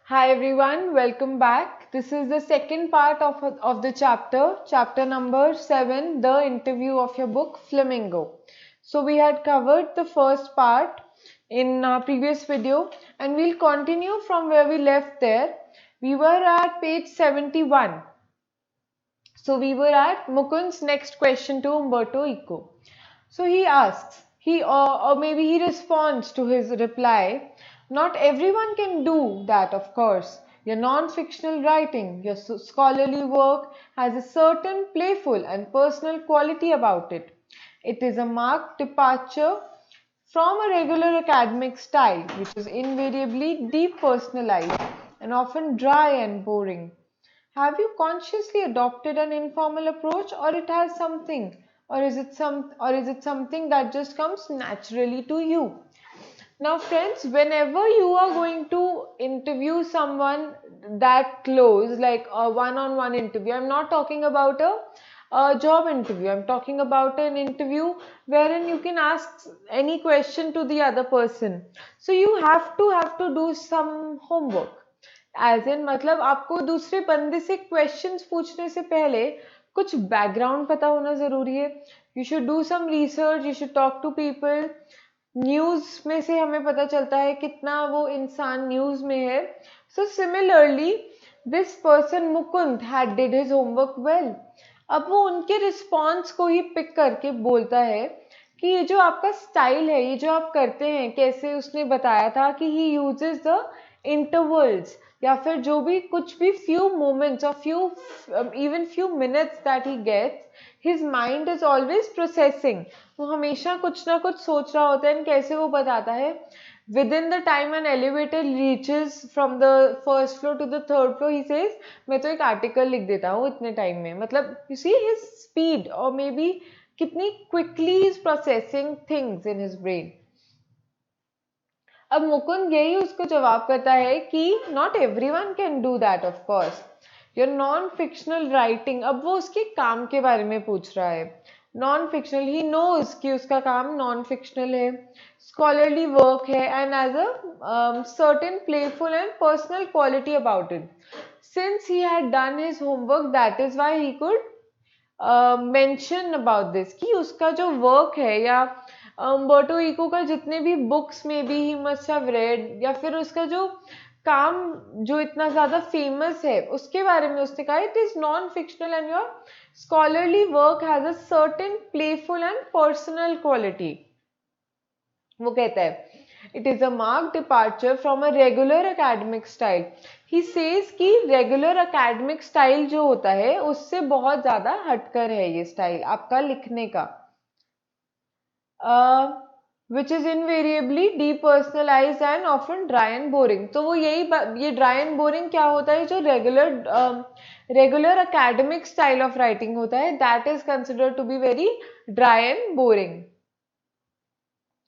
Hi everyone, welcome back. This is the second part of the chapter number 7, the interview of your book Flamingo. So we had covered the first part in our previous video and we'll continue from where we left there. We were at page 71. So we were at Mukund's next question to Umberto Eco. So he asks, or maybe he responds to his reply. Not everyone can do that, of course. Your non-fictional writing, your scholarly work has a certain playful and personal quality about it. It is a marked departure from a regular academic style, which is invariably depersonalized and often dry and boring. Have you consciously adopted an informal approach, or it has something, or is it something that just comes naturally to you? Now, friends, whenever you are going to interview someone that close, like a one-on-one interview, I'm not talking about a job interview. I'm talking about an interview wherein you can ask any question to the other person. So you have to do some homework. As in मतलब आपको दूसरे बंदे से questions पूछने से पहले कुछ background पता होना जरूरी है. You should do some research, you should talk to people. News में से हमें पता चलता है कितना वो इंसान न्यूज में है. So similarly this person Mukund had did his homework well. अब वो उनके रिस्पॉन्स को ही पिक करके बोलता है कि ये जो आपका स्टाइल है, ये जो आप करते हैं, कैसे उसने बताया था कि ही यूजेस द इंटरवल्स, या फिर जो भी कुछ भी फ्यू मोमेंट्स और even few minutes that he gets, his mind is always processing. वो हमेशा कुछ ना कुछ सोच रहा होता है. कैसे वो बताता है, within the time an elevator reaches from the first floor to the third floor, he says मैं तो एक आर्टिकल लिख देता हूँ इतने टाइम में. मतलब यू सी हिज स्पीड, और मे बी कितनी quickly is processing things in his brain. अब मुकुंद यही उसको जवाब करता है कि not every one can do that, of course. Your non fictional writing, अब वो उसके काम के बारे में पूछ रहा है. नॉन फिक्शनल, ही नोज कि उसका काम नॉन फिक्शनल है, स्कॉलरली वर्क है, and as a certain playful and personal quality about it. Since he had done his homework, that is why he could mention about this, कि उसका जो work है, या उम्बर्टो इको का जितने भी बुक्स में भी ही मस्ट हैव रेड, या फिर उसका जो काम जो इतना ज्यादा फेमस है उसके बारे में उसने कहा it is non fictional and your scholarly work has a certain playful and personal quality. वो कहता है it is a mark departure from a regular academic style. He says कि रेगुलर एकेडमिक स्टाइल जो होता है उससे बहुत ज्यादा हटकर है ये स्टाइल आपका लिखने का. Which is invariably depersonalize and often dry and boring. तो वो ये ड्राई एंड बोरिंग क्या होता है, जो regular academic style of writing होता है, that is considered to be very dry and boring.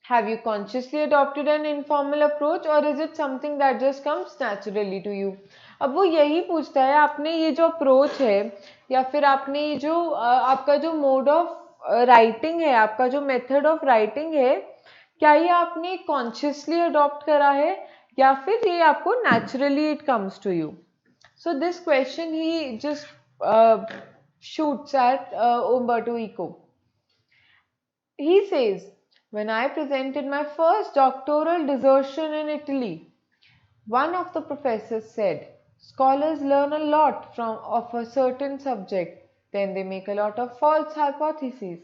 Have you consciously adopted an informal approach, or is it something that just comes naturally to you? अब वो यही पूछता है, आपने ये जो अप्रोच है, या फिर आपने ये जो आपका जो मोड ऑफ राइटिंग है, आपका जो मेथड ऑफ राइटिंग है, क्या ये आपने कॉन्शियसली अडॉप्ट करा है, या फिर ये आपको naturally it comes to you. So this question he just shoots at Umberto Eco. He says, when I presented my first doctoral dissertation in Italy, one of the professors said, scholars learn a lot of a certain subject, then they make a lot of false hypotheses.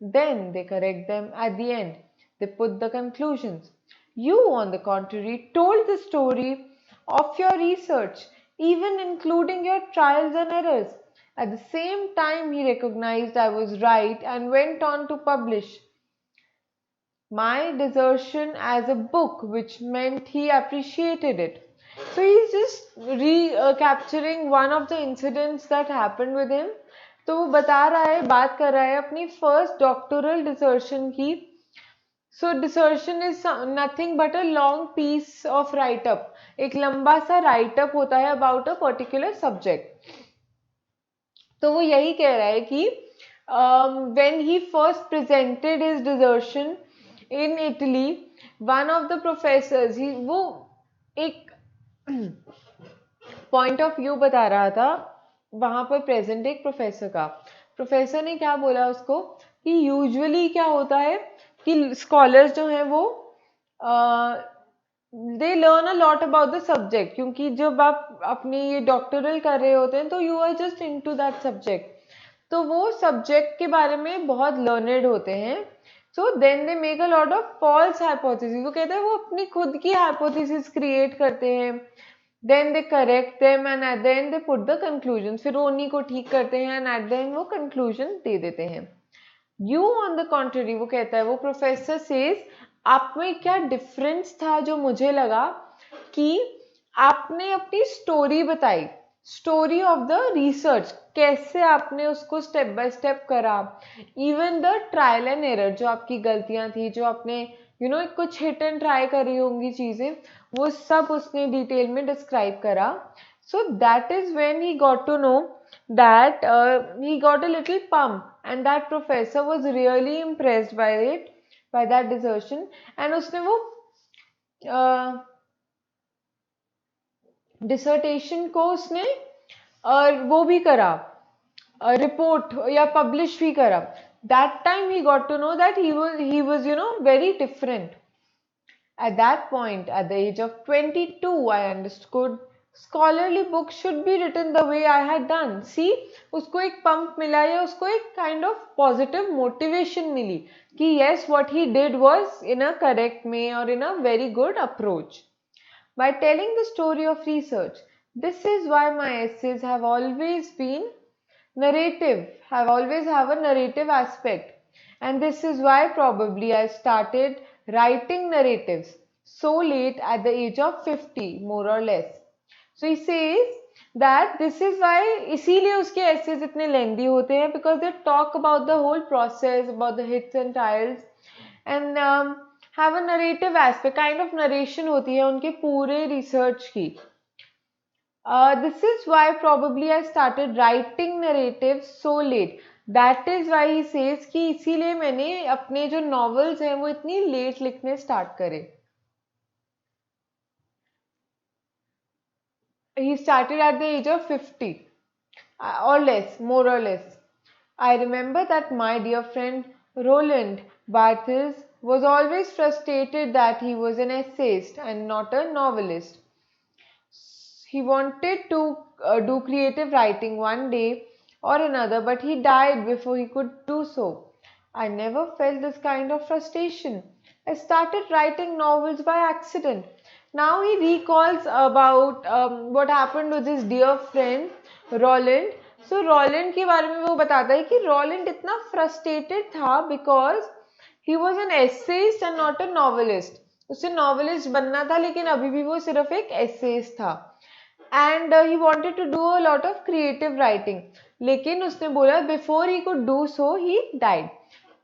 Then they correct them at the end. They put the conclusions. You, on the contrary, told the story of your research, even including your trials and errors. At the same time, he recognized I was right and went on to publish my desertion as a book, which meant he appreciated it. So he's just capturing one of the incidents that happened with him. तो वो बता रहा है, बात कर रहा है अपनी फर्स्ट डॉक्टोरल डिसर्शन की. So dissertation is nothing but a long piece of write up. एक लंबा सा राइट अप होता है अबाउट अ पर्टिकुलर सब्जेक्ट. तो वो यही कह रहा है कि when he first presented his desertion in Italy, one of the professors, वो एक पॉइंट ऑफ व्यू बता रहा था वहां पर प्रेजेंट एक प्रोफेसर का। प्रोफेसर ने क्या बोला उसको कि यूजुअली क्या होता है कि स्कॉलर्स जो हैं वो they learn a lot about the subject, क्योंकि जब आप अपनी ये डॉक्टरल कर रहे होते हैं तो you are just into that subject, तो वो सब्जेक्ट के बारे में बहुत लर्नेड होते हैं। So then they make a lot of false hypothesis, वो कहते हैं वो अपनी खुद की हाइपोथेसिस क्रिएट करते हैं, then they correct them and at the end they put the conclusion, फिर वो उन्हीं को ठीक करते हैं एंड एट द एंड वो कंक्लूजन दे देते हैं। यू ऑन द कॉन्ट्ररी, वो कहता है, वो प्रोफेसर सेज, आप में क्या डिफरेंस था जो मुझे लगा कि आपने अपनी स्टोरी बताई, स्टोरी ऑफ द रिसर्च, कैसे आपने उसको स्टेप बाय स्टेप करा, even the trial and error, जो आपकी गलतियां थी, जो आपने कुछ हिट एंड ट्राई करी होंगी चीजें, वो सब उसने डिटेल में डिस्क्राइब करा। So that is when he got to know that he got a little pump and that professor was really impressed by it, by that desertion, and उसने वो डिसर्टेशन को उसने वो भी करा, रिपोर्ट या पब्लिश भी करा। That time he got to know that he was very different. At that point, at the age of 22, I understood scholarly books should be written the way I had done. See, उसको एक pump मिला या उसको एक kind of positive motivation मिली कि yes, what he did was in a correct way or in a very good approach. By telling the story of research, this is why my essays have always been narrative, have always have a narrative aspect, and this is why probably I started writing narratives so late at the age of 50 more or less. So he says that this is why इसीलिए उसके essays इतने lengthy होते हैं, because they talk about the whole process, about the hits and trials, and have a narrative aspect, kind of narration होती है उनके पूरे research की. This is why probably I started writing narratives so late. That is why he says कि इसीलिए मैंने अपने जो novels हैं वो इतनी late लिखने start करे. He started at the age of 50 or less, more or less. I remember that my dear friend Roland Barthes was always frustrated that he was an essayist and not a novelist. He wanted to do creative writing one day or another, but he died before he could do so. I never felt this kind of frustration. I started writing novels by accident. Now he recalls about what happened with his dear friend Roland. So Roland के बारे में वो बताता है कि Roland इतना frustrated था because he was an essayist and not a novelist. उसे novelist बनना था लेकिन अभी भी वो सिर्फ एक essayist था. And he wanted to do a lot of creative writing, लेकिन उसने बोला before he could do so he died.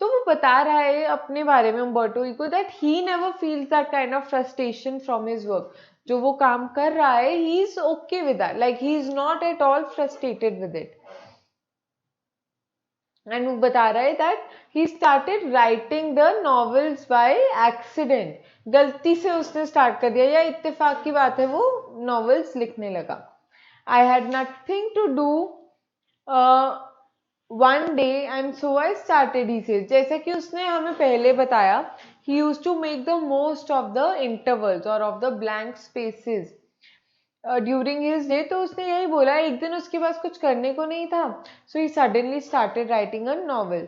तो वो बता रहा है अपने बारे में Umberto Eco that he never feels that kind of frustration from his work. जो वो काम कर रहा है he is okay with that, like he is not at all frustrated with it. And वो बता रहा है that he started writing the novels by accident. गलती से उसने स्टार्ट कर दिया या इत्तेफाक की बात है वो novels लिखने लगा. I had nothing to do one day and so I started, he says. जैसा कि उसने हमें पहले बताया, he used to make the most of the intervals or of the blank spaces during his day. तो उसने यही बोला, एक दिन उसके पास कुछ करने को नहीं था, so he suddenly started writing a novel.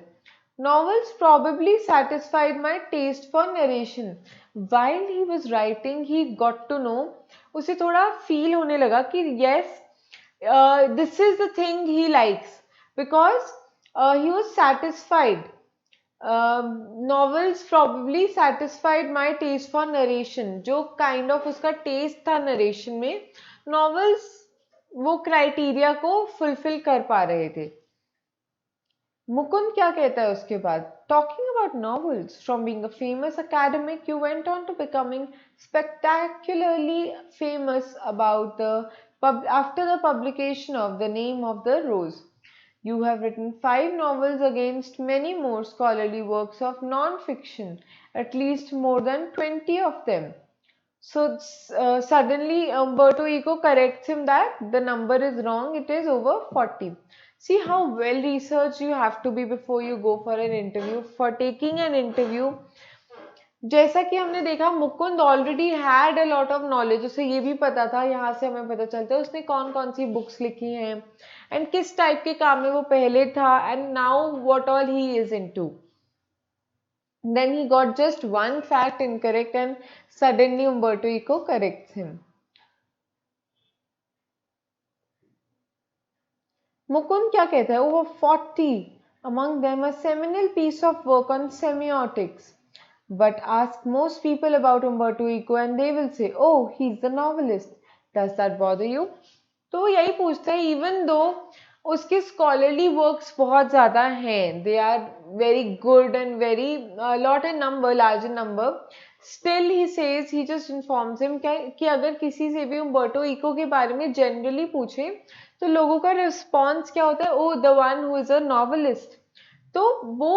Novels probably satisfied my taste for narration. While he was writing, he got to know, उसे थोड़ा फील होने लगा कि yes, this is the thing he likes because he was satisfied. Novels probably satisfied my taste for narration. जो kind of उसका taste था narration में, novels वो criteria को fulfill कर पा रहे थे. मुकुंद क्या कहता है उसके बाद? Talking about novels, from being a famous academic, you went on to becoming spectacularly famous about after the publication of The Name of the Rose. You have written 5 novels against many more scholarly works of non-fiction, at least more than 20 of them. So suddenly Umberto Eco corrects him that the number is wrong, it is over 40. See how well researched you have to be before you go for an interview. For taking an interview, जैसा कि हमने देखा Mukund already had a lot of knowledge, उसे ये भी पता था, यहाँ से हमें पता चलता है उसने कौन कौन सी बुक्स लिखी हैं एंड किस टाइप के काम में वो पहले था and now what all he is into. Then he got just one fact incorrect and suddenly Umberto Eco corrects him. Mukund क्या कहता है? Over 40, among them a seminal piece of work on semiotics. But ask most people about Umberto Eco and they will say, oh, he's the novelist. Does that bother you? तो वो यही पूछता है, even though उसके scholarly works बहुत ज़्यादा हैं, they are very good and very lot in number, large in number, still he says, he just informs him कि अगर किसी से भी उम्बर्टो इको के बारे में जनरली पूछे तो लोगों का रिस्पॉन्स क्या होता है? Oh, the one who is a novelist. तो वो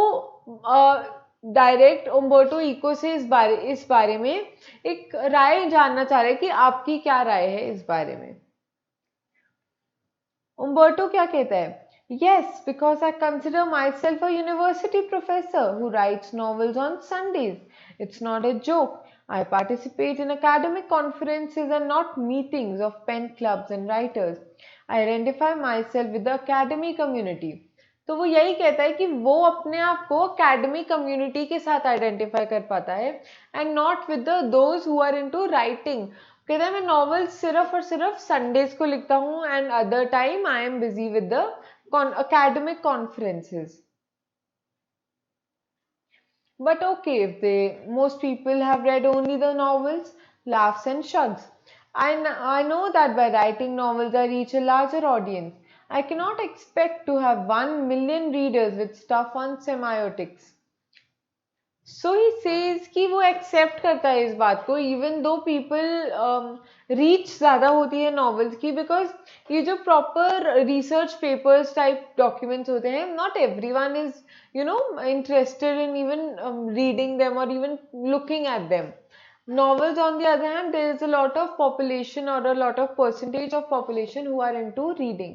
डायरेक्ट उम्बर्टो इको से इस बारे में एक राय जानना चाह रहे हैं कि आपकी क्या राय है इस बारे में. उम्बर्टो क्या कहता है? Yes, because I consider myself a university professor who writes novels on Sundays. It's not a joke. I participate in academic conferences and not meetings of pen clubs and writers. I identify myself with the academy community. तो वो यही कहता है कि वो अपने आप को academic community के साथ आइडेंटिफाई कर पाता है and not with those who are into writing. कहता है मैं नॉवेल सिर्फ और सिर्फ संडेज को लिखता हूँ and other time I am busy with the academic conferences. But okay, if most people have read only the novels, laughs and shrugs. I know that by writing novels I reach a larger audience. I cannot expect to have 1 million readers with stuff on semiotics. So he says कि वो accept करता है इस बात को, even though people reach ज़्यादा होती है नॉवेल्स की, बिकॉज ये जो proper research papers type documents होते हैं, not every one is interested in even reading them और even looking at them. Novels, on the other hand, there is a lot of population or a lot of percentage of population who are into reading.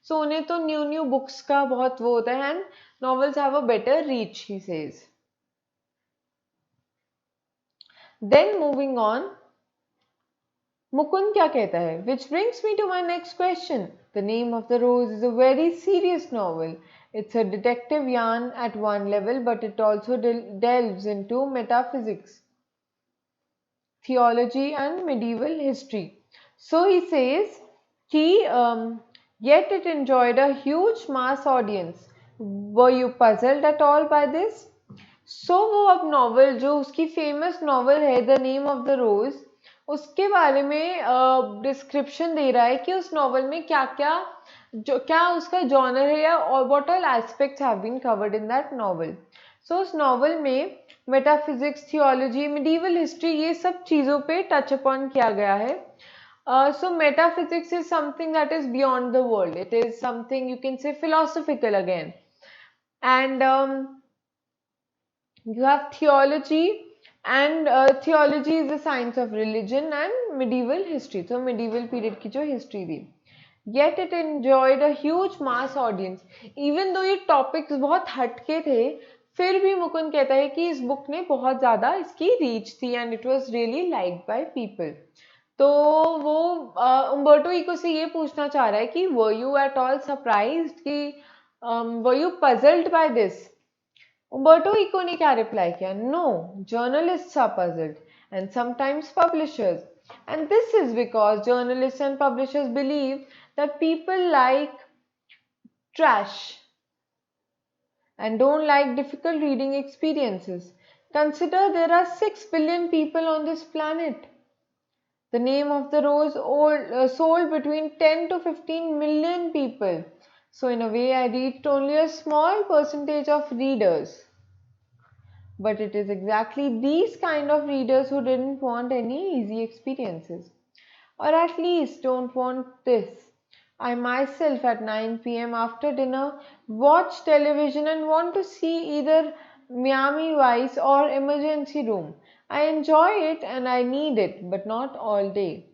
So उन्हें तो new books का बहुत वो होता है and novels have a better reach, he says. Then moving on, Mukund क्या कहता है? Which brings me to my next question. The Name of the Rose is a very serious novel. It's a detective yarn at one level, but it also delves into metaphysics, theology, and medieval history. So he says, yet it enjoyed a huge mass audience. Were you puzzled at all by this? सो वो अब novel जो उसकी famous novel है the name of the रोज, उसके बारे में description दे रहा है कि उस नॉवल में क्या क्या क्या उसका जॉनर है या और what all aspects have been covered in that novel. So उस नॉवल में मेटाफिजिक्स, थियोलॉजी, मिडीवल हिस्ट्री, ये सब चीज़ों पे टच अपॉन किया गया है. So metaphysics is something that is beyond the world. It is something you can say philosophical again. And you have theology, and theology is the science of religion and medieval history. So medieval period की जो history थी. Yet it enjoyed a huge mass audience. Even though ये topics बहुत हटके थे, फिर भी मुकुंद कहता है कि इस बुक ने बहुत ज़्यादा इसकी रीच थी and it was really liked by people. तो वो उम्बर्टो इको से ये पूछना चाह रहा है कि were you at all surprised कि were you puzzled by this? Umberto Eco ने क्या रिप्लाई किया? No, journalists are puzzled and sometimes publishers. And this is because journalists and publishers believe that people like trash and don't like difficult reading experiences. Consider there are 6 billion people on this planet. The Name of the Rose sold between 10 to 15 million people. So in a way I reached only a small percentage of readers. But it is exactly these kind of readers who didn't want any easy experiences, or at least don't want this. I myself at 9 p.m. after dinner watch television and want to see either Miami Vice or Emergency Room. I enjoy it and I need it, but not all day.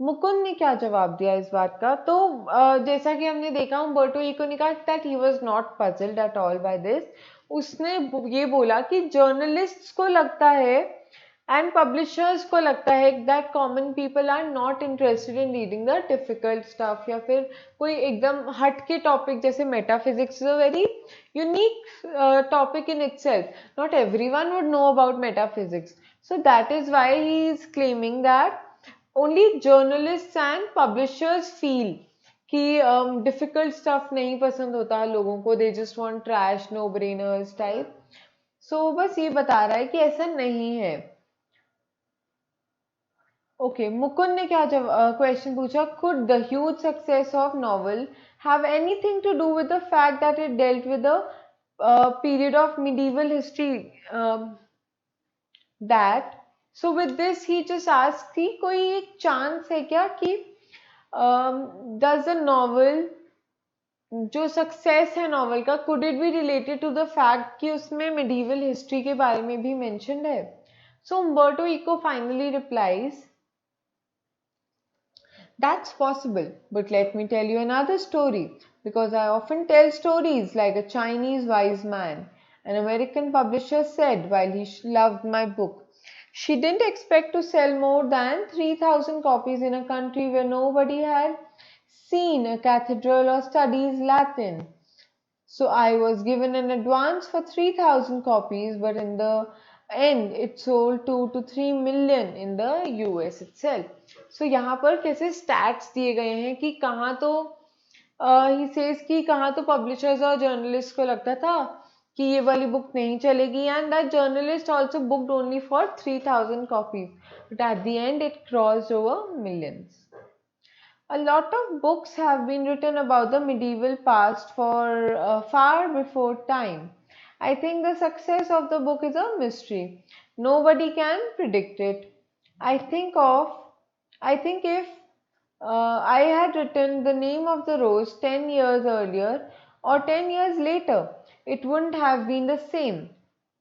Mukund ने क्या जवाब दिया इस बात का? तो जैसा कि हमने देखा उम्बर्टो इको ने कहा that he was not puzzled at all by this. उसने ये बोला कि जर्नलिस्ट्स को लगता है एंड पब्लिशर्स को लगता है that common people are not interested in reading the difficult stuff, या फिर कोई एकदम हट के टॉपिक जैसे metaphysics is a very unique topic in itself. Not everyone would know about metaphysics. So that is why he is claiming that only journalists and publishers feel कि difficult stuff नहीं पसंद होता लोगों को, they just want trash no brainers type. So बस ये बता रहा है कि ऐसा नहीं है. ओके, मुकुंद ने क्या क्वेश्चन पूछा, could the huge success of novel have anything to do with the fact that it dealt with the period of medieval history, that so with this he just asked कि कोई एक chance है क्या कि does a novel, जो success है novel का, could it be related to the fact कि उसमें मिडीवल हिस्ट्री के बारे में भी मेंशन्ड है. So Umberto Eco finally replies, that's possible, but let me tell you another story, because I often tell stories like a Chinese wise man. An American publisher said while he loved my book, she didn't expect to sell more than 3,000 copies in a country where nobody had seen a cathedral or studies Latin. So I was given an advance for 3,000 copies, but in the end it sold 2 to 3 million in the US itself. So यहाँ पर कैसे stats दिए गए हैं कि कहाँ तो he says कि कहाँ तो publishers और journalists को लगता था कि ये वाली book नहीं चलेगी, and that journalist also booked only for 3,000 copies, but at the end it crossed over millions. A lot of books have been written about the medieval past for far before time. I think the success of the book is a mystery. Nobody can predict it. I think of, I think if I had written the name of the rose 10 years earlier or 10 years later, it wouldn't have been the same.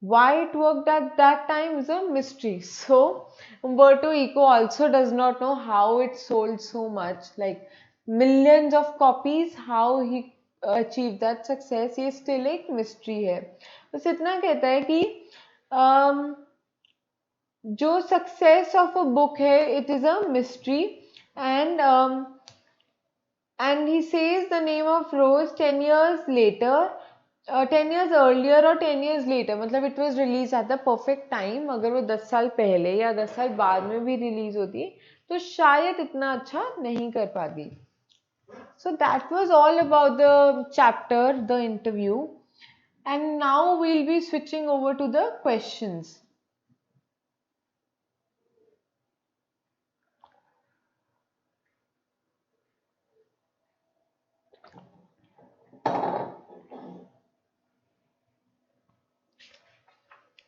Why it worked at that time is a mystery. So Umberto Eco also does not know how it sold so much, like millions of copies, how he achieved that success. ये still एक mystery है. बस इतना कहता है कि जो success of a book है it is a mystery, and he says the name of rose 10 years later, 10 years earlier or 10 years later, मतलब it was released at the perfect time. अगर वो 10 साल पहले या 10 साल बाद में भी रिलीज होती तो शायद इतना अच्छा नहीं कर पाती. So that was all about the chapter, the interview, and now we'll be switching over to the questions.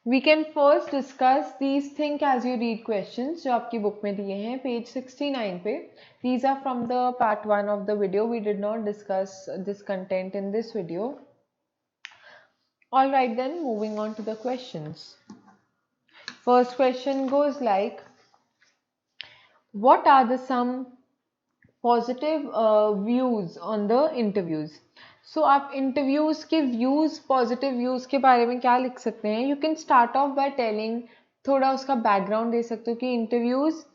We can first discuss these think as you read questions जो आपकी बुक में दिए हैं पेज 69 पे. These are from the part 1 of the video. We did not discuss this content in this video. Alright then, moving on to the questions. First question goes like, what are the some positive views on the interviews? So आप interviews के views, positive views के बारे में क्या लिख सकते हैं? You can start off by telling, थोड़ा उसका background दे सकते हो कि interviews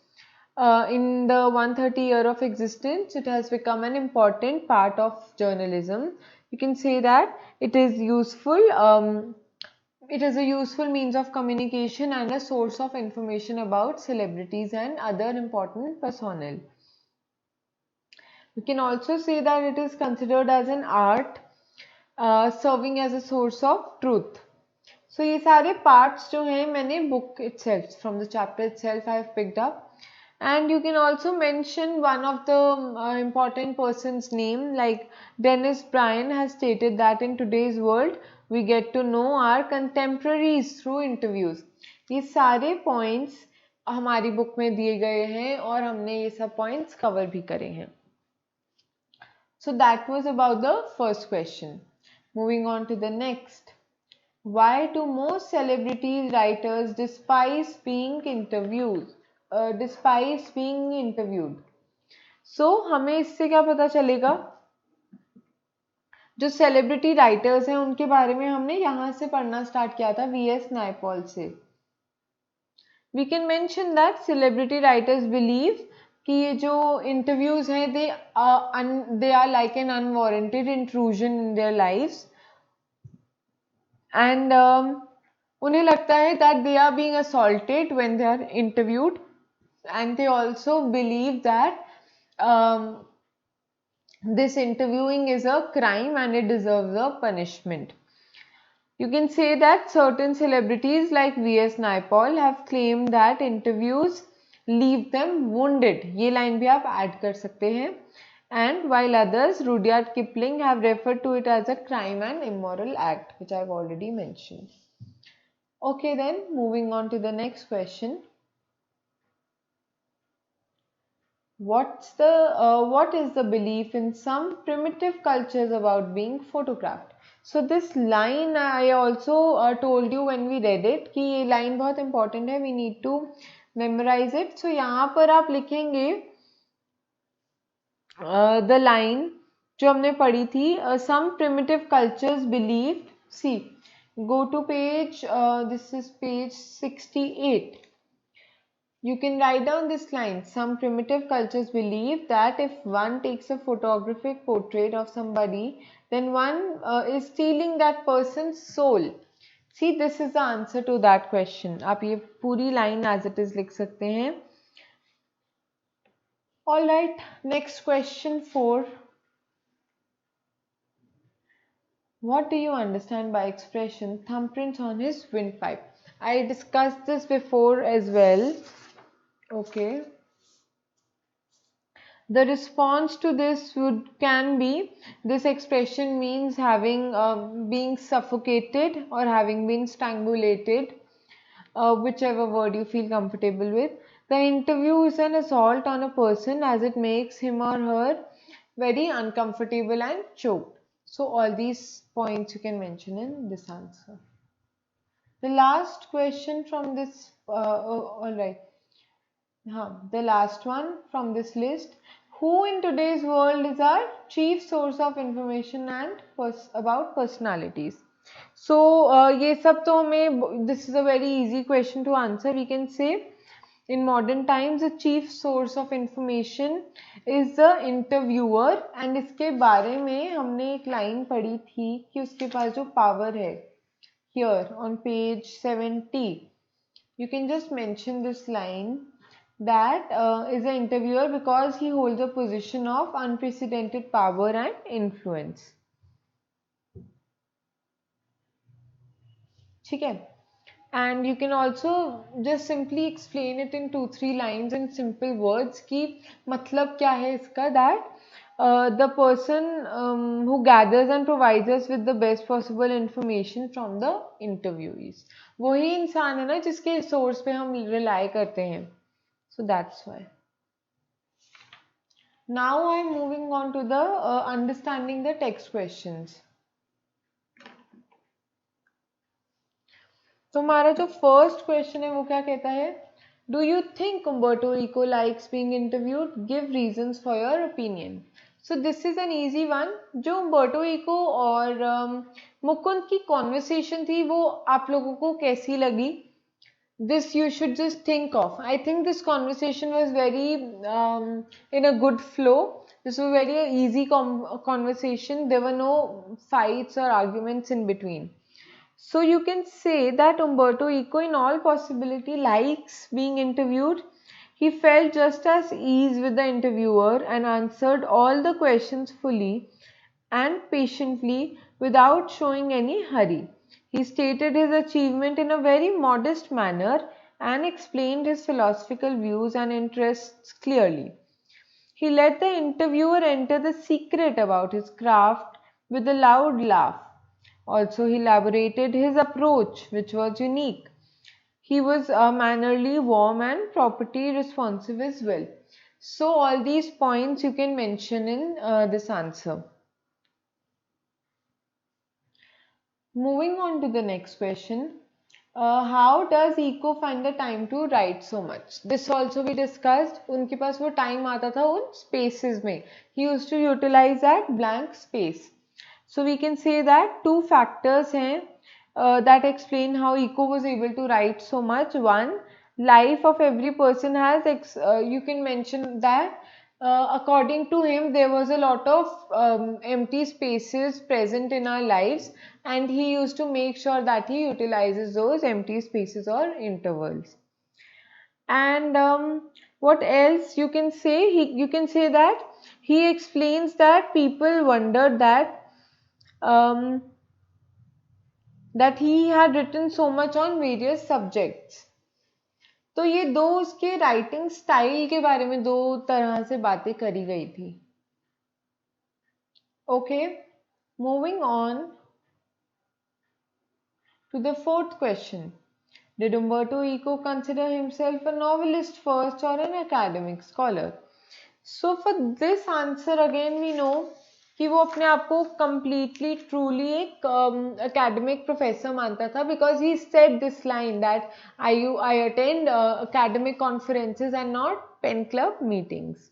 in the 130 year of existence it has become an important part of journalism. You can say that it is useful, it is a useful means of communication and a source of information about celebrities and other important personnel. We can also say that it is considered as an art, serving as a source of truth. So ये सारे parts जो हैं मैंने book itself, from the chapter itself I have picked up. And you can also mention one of the important person's name, like Dennis Bryan has stated that in today's world we get to know our contemporaries through interviews. ये सारे points हमारी book में दिए गए हैं और हमने ये सब points cover भी करे हैं. So that was about the first question. Moving on to the next. Why do most celebrity writers despise being interviewed? Despise being interviewed. So हमें इससे क्या पता चलेगा? जो सेलिब्रिटी राइटर्स हैं उनके बारे में हमने यहाँ से पढ़ना स्टार्ट किया था वीएस नायपॉल से. We can mention that celebrity writers believe कि ये जो इंटरव्यूज हैं they are like an unwarranted intrusion in their lives and उन्हें लगता है that they are being assaulted when they are interviewed and they also believe that this interviewing is a crime and it deserves a punishment. You can say that certain celebrities like V.S. Naipaul have claimed that interviews leave them wounded. ये line भी आप add कर सकते हैं. And while others, Rudyard Kipling, have referred to it as a crime and immoral act, which I've already mentioned. Okay, then moving on to the next question. What is the belief in some primitive cultures about being photographed? So this line I also told you when we read it कि ये line बहुत important है. We need to memorize it. So यहाँ पर आप लिखेंगे the line जो हमने पढ़ी थी. Some primitive cultures believed. See, go to page. This is page 68. You can write down this line. Some primitive cultures believe that if one takes a photographic portrait of somebody, then one is stealing that person's soul. See, this is the answer to that question. आप ये पूरी line as it is लिख सकते हैं. All right, next question 4. What do you understand by expression thumbprints on his windpipe? I discussed this before as well. Okay. The response to this can be this expression means having being suffocated or having been strangulated, whichever word you feel comfortable with. The interview is an assault on a person as it makes him or her very uncomfortable and choked. So all these points you can mention in this answer. The last question from this, all right. The last one from this list. Who in today's world is our chief source of information and about personalities? So ये सब तो हमें, this is a very easy question to answer. We can say in modern times the chief source of information is the interviewer, and इसके बारे में हमने एक line पढ़ी थी कि उसके पास जो power है, here on page 70. You can just mention this line that is an interviewer because he holds a position of unprecedented power and influence. ठीक है? And you can also just simply explain it in 2-3 lines in simple words कि मतलब क्या है इसका, that the person who gathers and provides us with the best possible information from the interviewees. वही इंसान है ना जिसके source पे हम rely करते हैं. So that's why. Now I'm moving on to the understanding the text questions. तो हमारा जो फर्स्ट क्वेश्चन है वो क्या कहता है? Do you think Umberto Eco likes being interviewed? Give reasons for your opinion. So this is an easy one. जो Umberto Eco और मुकुंद की कॉन्वर्सेशन थी वो आप लोगों को कैसी लगी? This you should just think of. I think this conversation was very in a good flow. This was very easy conversation. There were no fights or arguments in between. So you can say that Umberto Eco in all possibility likes being interviewed. He felt just as ease with the interviewer and answered all the questions fully and patiently without showing any hurry. He stated his achievement in a very modest manner and explained his philosophical views and interests clearly. He let the interviewer enter the secret about his craft with a loud laugh. Also, he elaborated his approach, which was unique. He was mannerly, warm, and property responsive as well. So, all these points you can mention in this answer. Moving on to the next question. How does Eco find the time to write so much? This also we discussed. उनके पास वो time आता था उन spaces में. He used to utilize that blank space. So we can say that two factors हैं that explain how Eco was able to write so much. One, life of every person has, you can mention that according to him, there was a lot of empty spaces present in our lives, and he used to make sure that he utilizes those empty spaces or intervals. And what else you can say? You can say that he explains that people wondered um, that he had written so much on various subjects. तो ये दो उसके writing style के बारे में दो तरह से बातें करी गई थी. Okay, moving on to the fourth question. Did Umberto Eco consider himself a novelist first or an academic scholar? So for this answer again we know कि वो अपने आप को completely truly एक academic professor मानता था because he said this line that I attend academic conferences and not pen club meetings.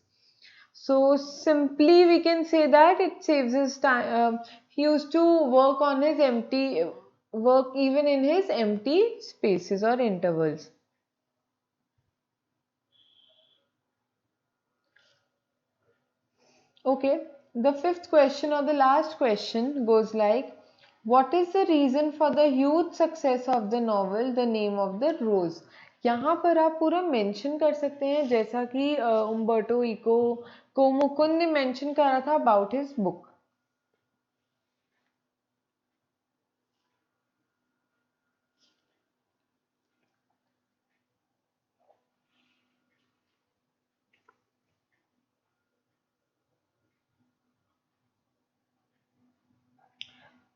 So simply we can say that it saves his time. He used to work on his empty work even in his empty spaces or intervals. Okay, the fifth question or the last question goes like, what is the reason for the huge success of the novel The Name of the Rose? यहाँ पर आप पूरा mention कर सकते हैं जैसा कि उम्बर्टो eco को मुकुंद ने मेंशन करा था about his book.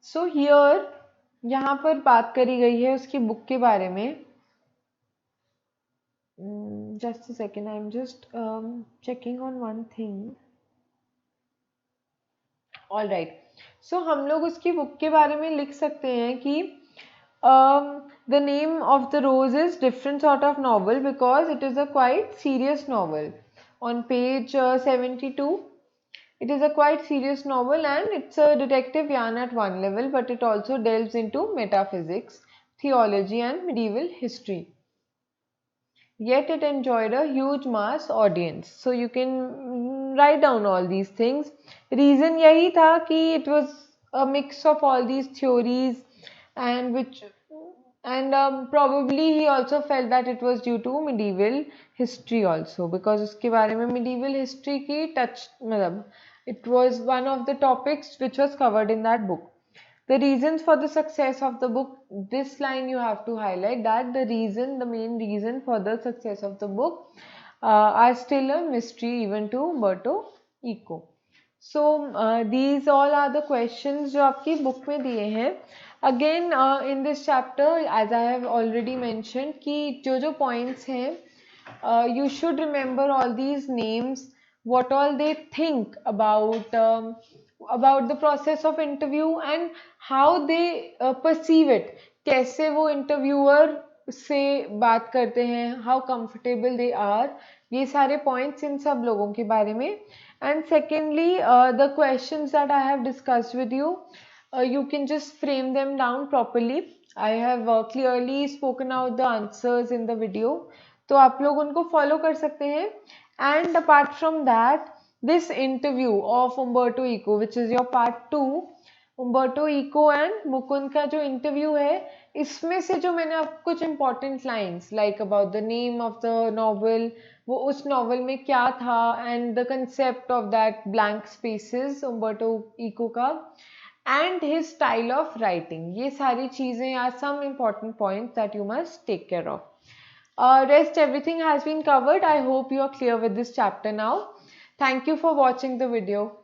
So here यहाँ पर बात करी गई है उसकी बुक के बारे में. Just a second, I am just checking on one thing. All right, so हम लोग उसकी बुक के बारे में लिख सकते हैं कि the name of the rose is different sort of novel because it is a quite serious novel. On page 72, it is a quite serious novel and it's a detective yarn at one level, but it also delves into metaphysics, theology and medieval history. Yet it enjoyed a huge mass audience. So you can write down all these things. Reason yahi tha ki it was a mix of all these theories and which and probably he also felt that it was due to medieval history also because उसके बारे में medieval history की touch मतलब it was one of the topics which was covered in that book. The reasons for the success of the book, this line you have to highlight that the main reason for the success of the book are still a mystery even to Umberto Eco. So these all are the questions जो आपकी book में दिए हैं. Again in this chapter as I have already mentioned कि जो points हैं you should remember all these names, what all they think about the process of interview and how they perceive it. कैसे वो interviewer से बात करते हैं, how comfortable they are, ये सारे points इन सब लोगों के बारे में. And secondly, the questions that I have discussed with you, you can just frame them down properly. I have clearly spoken out the answers in the video. तो आप लोग उनको follow कर सकते हैं. And apart from that, this interview of Umberto Eco, which is your part 2, Umberto Eco and Mukund का जो interview है, इसमें से जो मैंने आपको कुछ important lines like about the name of the novel, वो उस novel में क्या था and the concept of that blank spaces Umberto Eco का and his style of writing, ये सारी चीजें are some important points that you must take care of. Rest everything has been covered. I hope you are clear with this chapter now. Thank you for watching the video.